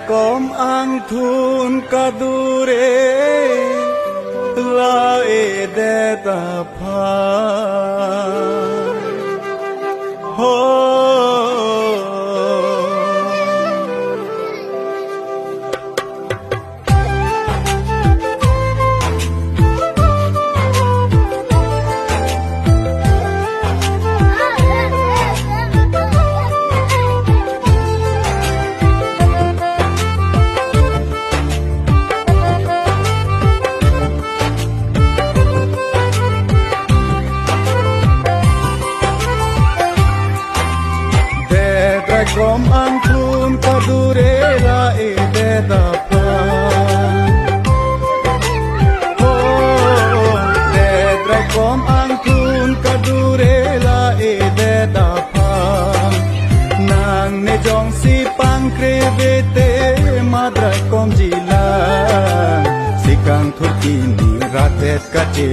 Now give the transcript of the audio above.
Kom angthun kadure la edeta pha ho Kom angthun kadure la edeta pha ho dedra kom angthun kadure la edeta pha nang ne jong si pang krevete madra kom jila sikang thukini ratet kache